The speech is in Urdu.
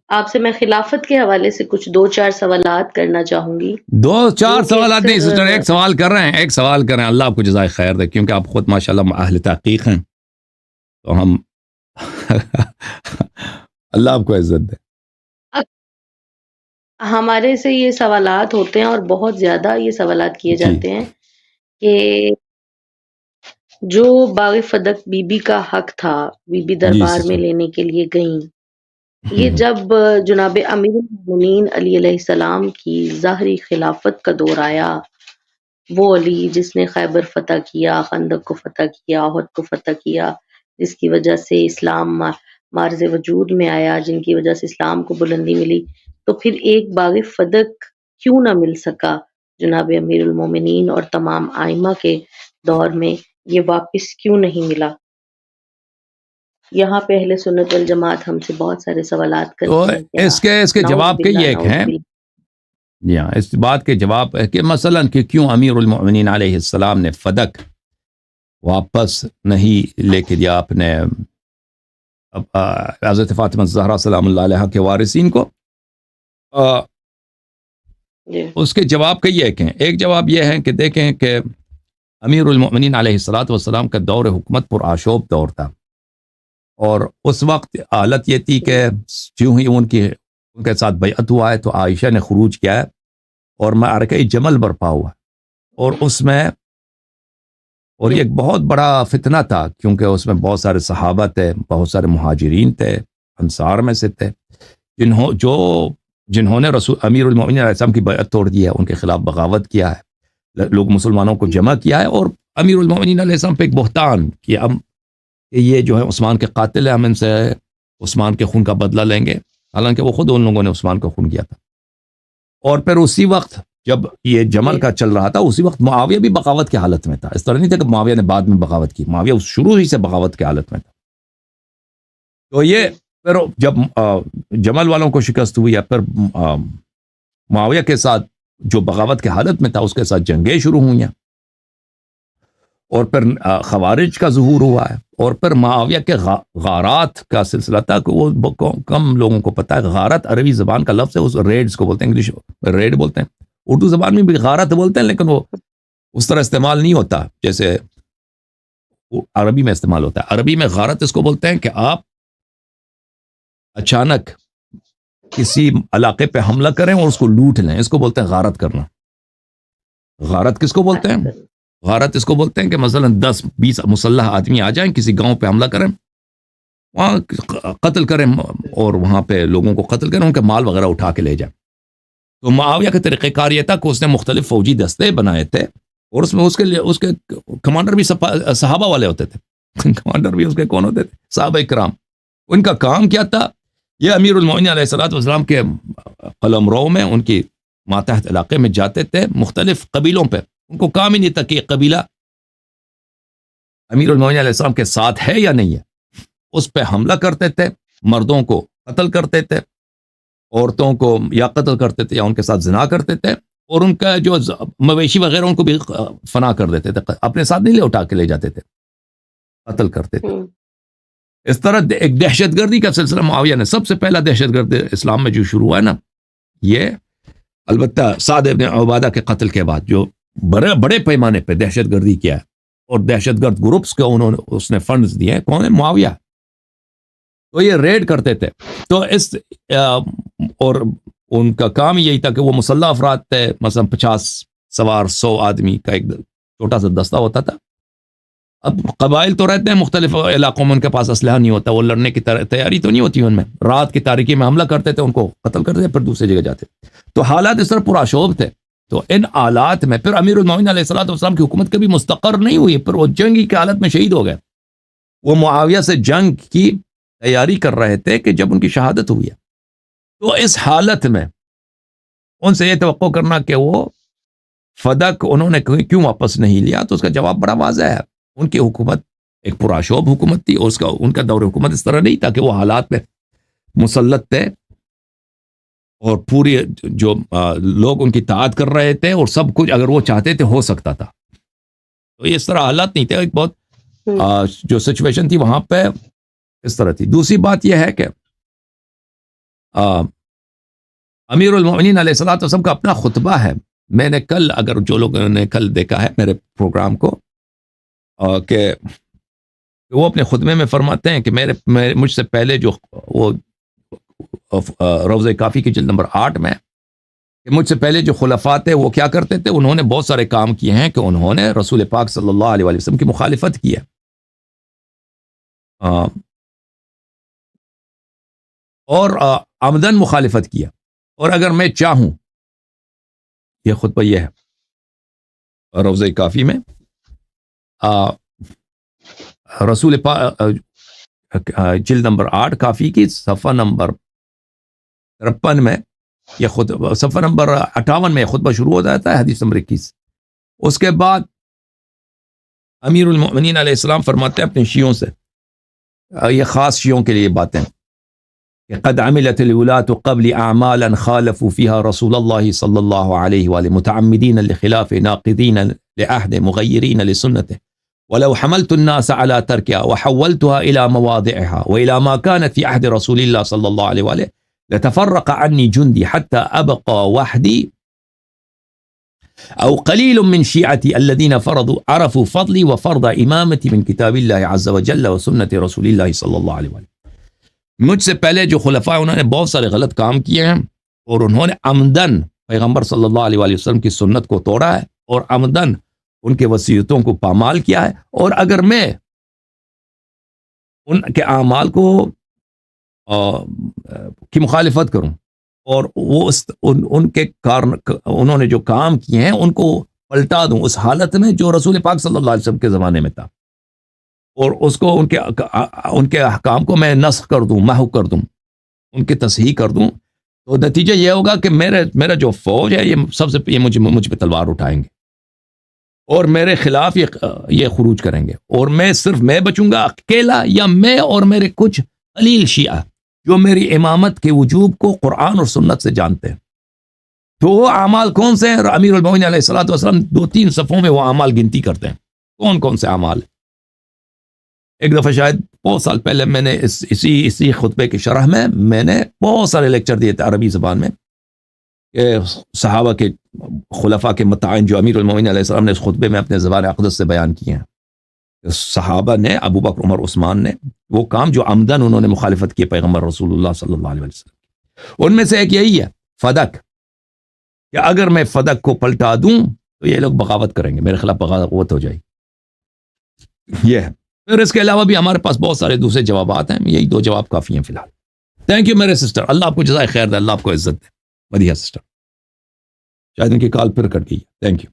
آپ سے میں خلافت کے حوالے سے کچھ 2-4 سوالات کرنا چاہوں گی، دو چار جو کہ سوالات نہیں سسٹر، اکثر ایک سوال کر رہے ہیں، ایک سوال کر رہے ہیں، اللہ آپ کو جزائے خیر دے، کیونکہ آپ خود ماشاءاللہ اہل تحقیق ہیں، تو ہم اللہ آپ کو عزت دے۔ ہمارے سے یہ سوالات ہوتے ہیں اور بہت زیادہ یہ سوالات کیے جی جاتے ہیں کہ جو باغ فدق بی بی کا حق تھا، بی بی جی دربار میں سسٹر۔ لینے کے لیے گئیں، یہ جب جناب امیر المومنین علی علیہ السلام کی ظاہری خلافت کا دور آیا، وہ علی جس نے خیبر فتح کیا، خندق کو فتح کیا، احد کو فتح کیا، جس کی وجہ سے اسلام مارز وجود میں آیا، جن کی وجہ سے اسلام کو بلندی ملی، تو پھر ایک باغ فدق کیوں نہ مل سکا جناب امیر المومنین اور تمام ائمہ کے دور میں، یہ واپس کیوں نہیں ملا؟ یہاں پہ اہل سنت والجماعت ہم سے بہت سارے سوالات تو کرتے ہیں، کیا اس کے نعوذ جواب کے باللہ یہ ایک نعوذ ہیں، باللہ۔ جی ہاں، اس بات کے جواب ہے کہ مثلا کہ کیوں امیر المؤمنین علیہ السلام نے فدق واپس نہیں لے کے دیا اپنے حضرت فاطمہ الزہرا سلام اللہ علیہ کے وارثین کو، جی اس کے جواب کئی ایک ہیں۔ ایک جواب یہ ہے کہ دیکھیں کہ امیر المؤمنین علیہ الصلوۃ والسلام کا دور حکومت پر آشوب دور تھا، اور اس وقت حالت یہ تھی کہ جو ہی ان کے ساتھ بیعت ہوا ہے تو عائشہ نے خروج کیا ہے اور معرکہ جمل برپا ہوا، اور اس میں اور یہ ایک بہت بڑا فتنہ تھا، کیونکہ اس میں بہت سارے صحابہ تھے، بہت سارے مہاجرین تھے، انصار میں سے تھے، جنہوں نے رسول امیر المؤمنین علیہ السلام کی بیعت توڑ دی ہے، ان کے خلاف بغاوت کیا ہے، لوگ مسلمانوں کو جمع کیا ہے، اور امیر المؤمنین علیہ السلام پہ ایک بہتان کہ یہ جو ہے عثمان کے قاتل ہیں، ہم ان سے عثمان کے خون کا بدلہ لیں گے، حالانکہ وہ خود ان لوگوں نے عثمان کا خون کیا تھا۔ اور پھر اسی وقت جب یہ جمل کا چل رہا تھا، اسی وقت معاویہ بھی بغاوت کی حالت میں تھا، اس طرح نہیں تھا کہ معاویہ نے بعد میں بغاوت کی، معاویہ شروع ہی سے بغاوت کی حالت میں تھا۔ تو یہ پھر جب جمل والوں کو شکست ہوئی، یا پھر معاویہ کے ساتھ جو بغاوت کی حالت میں تھا اس کے ساتھ جنگیں شروع ہوئی ہیں، اور پھر خوارج کا ظہور ہوا ہے، اور پھر معاویہ کے غارات کا سلسلہ تھا کہ وہ کم لوگوں کو پتہ ہے، غارت عربی زبان کا لفظ ہے، اس ریڈز کو بولتے ہیں، انگلش ریڈ بولتے ہیں، اردو زبان میں بھی غارت بولتے ہیں، لیکن وہ اس طرح استعمال نہیں ہوتا جیسے عربی میں استعمال ہوتا ہے۔ عربی میں غارت اس کو بولتے ہیں کہ آپ اچانک کسی علاقے پہ حملہ کریں اور اس کو لوٹ لیں، اس کو بولتے ہیں غارت کرنا۔ غارت کس کو بولتے ہیں؟ غارت اس کو بولتے ہیں کہ مثلا 10-20 مسلح آدمی آ جائیں، کسی گاؤں پہ حملہ کریں، وہاں قتل کریں، اور وہاں پہ لوگوں کو قتل کریں، ان کے مال وغیرہ اٹھا کے لے جائیں۔ تو معاویہ کا طریقہ کار یہ تھا کہ اس نے مختلف فوجی دستے بنائے تھے، اور اس میں اس کے کمانڈر بھی صحابہ والے ہوتے تھے، کمانڈر بھی اس کے کون ہوتے تھے؟ صحابہ کرام۔ ان کا کام کیا تھا؟ یہ امیر المؤمنین علیہ الصلوۃ والسلام کے قلمرو میں، ان کی ماتحت علاقے میں جاتے تھے، مختلف قبیلوں پہ، ان کو کام ہی نہیں تھا کہ یہ قبیلہ امیر المؤمنین علیہ السلام کے ساتھ ہے یا نہیں ہے، اس پہ حملہ کرتے تھے، مردوں کو قتل کرتے تھے، عورتوں کو یا قتل کرتے تھے یا ان کے ساتھ زنا کرتے تھے، اور ان کا جو مویشی وغیرہ ان کو بھی فنا کر دیتے تھے، اپنے ساتھ نہیں اٹھا کے لے جاتے تھے، قتل کرتے تھے۔ اس طرح ایک دہشت گردی کا سلسلہ معاویہ نے، سب سے پہلا دہشت گرد اسلام میں جو شروع ہوا ہے نا، یہ البتہ سعد ابن عبادہ کے قتل کے بعد جو بڑے پیمانے پہ دہشت گردی کیا ہے، اور دہشت گرد گروپس کو اس نے فنڈز دیے ہیں، کون ہے؟ معاویہ۔ تو یہ ریڈ کرتے تھے، تو اور ان کا کام یہی تھا کہ وہ مسلح افراد تھے، مثلا 50 سوار 100 آدمی کا ایک چھوٹا سا دستہ ہوتا تھا۔ اب قبائل تو رہتے ہیں مختلف علاقوں میں، ان کے پاس اسلحہ نہیں ہوتا، وہ لڑنے کی تیاری تو نہیں ہوتی ان میں، رات کی تاریکی میں حملہ کرتے تھے، ان کو قتل کرتے تھے، پھر دوسری جگہ جاتے۔ تو حالات اس طرح پرآشوب تھے۔ تو ان حالات میں پھر امیر المؤمنین علیہ الصلوۃ والسلام کی حکومت کبھی مستقر نہیں ہوئی، پھر وہ جنگی کی حالت میں شہید ہو گئے۔ وہ معاویہ سے جنگ کی تیاری کر رہے تھے کہ جب ان کی شہادت ہوئی ہے، تو اس حالت میں ان سے یہ توقع کرنا کہ وہ فدق انہوں نے کیوں واپس نہیں لیا، تو اس کا جواب بڑا واضح ہے۔ ان کی حکومت ایک پرآشوب حکومت تھی، اور ان کا دور حکومت اس طرح نہیں تھا کہ وہ حالات میں مسلط تھے، اور پوری جو لوگ ان کی اطاعت کر رہے تھے، اور سب کچھ اگر وہ چاہتے تھے ہو سکتا تھا۔ تو یہ اس طرح حالات نہیں تھے، ایک بہت جو سچویشن تھی وہاں پہ اس طرح تھی۔ دوسری بات یہ ہے کہ امیر المومنین علیہ الصلوۃ والسلام کا اپنا خطبہ ہے. میں نے کل، اگر جو لوگوں نے کل دیکھا ہے میرے پروگرام کو، کہ وہ اپنے خطبے میں فرماتے ہیں کہ مجھ سے پہلے جو وہ روضہ کافی کی جلد نمبر 8 میں، کہ مجھ سے پہلے جو خلفاء تھے وہ کیا کرتے تھے، انہوں نے بہت سارے کام کیے ہیں کہ انہوں نے رسول پاک صلی اللہ علیہ وسلم کی مخالفت کی ہے. اور عمدن مخالفت کیا. اور اگر میں چاہوں، یہ خطبہ یہ ہے روضہ کافی میں، رسول پاک جلد نمبر 8 کافی کی صفحہ نمبر 53 میں یہ خطبہ، صفحہ نمبر 58 میں یہ خطبہ شروع ہو جاتا ہے، حدیث نمبر 21. اس کے بعد امیر المؤمنین علیہ السلام فرماتے ہیں اپنے شیعوں سے، یہ خاص شیعوں کے لیے باتیں، کہ قد عملت الولاة قبل اعمالا خالفوا فيها رسول الله صلی اللہ علیہ وآلہ متعمدین لخلاف ناقضین لعہد مغیرین لسنته، ولو حملت الناس على تركها وحولتها الى مواضعها والى ما كانت في عهد رسول الله صلی اللہ علیہ وآلہ لتفرق عني جندي حتى ابقى وحدي او قليل من شيعتي الذين عرفوا فضلي وفرض امامتي من كتاب الله عز وجل وسنة رسول الله صلی اللہ علیہ وآلہ. مجھ سے پہلے جو خلفاء انہوں نے بہت سارے غلط کام کیے ہیں، اور انہوں نے عمدن پیغمبر صلی اللہ علیہ وآلہ وسلم کی سنت کو توڑا ہے، اور عمدن ان کے وصیتوں کو پامال کیا ہے. اور اگر میں ان کے اعمال کو کی مخالفت کروں، اور وہ ان کے انہوں نے جو کام کیے ہیں ان کو پلٹا دوں اس حالت میں جو رسول پاک صلی اللہ علیہ وسلم کے زمانے میں تھا، اور اس کو ان کے احکام کو میں نسخ کر دوں، محو کر دوں، ان کی تصحیح کر دوں، تو نتیجہ یہ ہوگا کہ میرا جو فوج ہے یہ سب سے مجھ پہ تلوار اٹھائیں گے اور میرے خلاف یہ خروج کریں گے، اور میں بچوں گا اکیلا، یا میں اور میرے کچھ قلیل شیعہ جو میری امامت کے وجوب کو قرآن اور سنت سے جانتے ہیں. تو وہ اعمال کون سے ہیں؟ امیر المومنین علیہ الصلوۃ والسلام 2-3 صفوں میں وہ اعمال گنتی کرتے ہیں. کون کون سے اعمال؟ ایک دفعہ شاید بہت سال پہلے میں نے اسی خطبے کی شرح میں نے بہت سارے لیکچر دیے تھے عربی زبان میں، کہ صحابہ کے خلفاء کے متعین جو امیر المومنین علیہ السلام نے اس خطبے میں اپنے زبان اقدس سے بیان کیے ہیں. صحابہ نے، ابو بکر، عمر، عثمان نے وہ کام جو عمدن انہوں نے مخالفت کی پیغمبر رسول اللہ صلی اللہ علیہ وسلم، ان میں سے ایک یہی ہے فدق، کہ اگر میں فدق کو پلٹا دوں تو یہ لوگ بغاوت کریں گے، میرے خلاف بغاوت ہو جائے گی. یہ ہے. پھر اس کے علاوہ بھی ہمارے پاس بہت سارے دوسرے جوابات ہیں، یہی 2 جواب کافی ہیں فی الحال. تھینک یو میرے سسٹر، اللہ آپ کو جزائے خیر دے، اللہ آپ کو عزت دے. ودیعہ سسٹر، شاید ان کی کال پھر کٹ گئی. Thank you.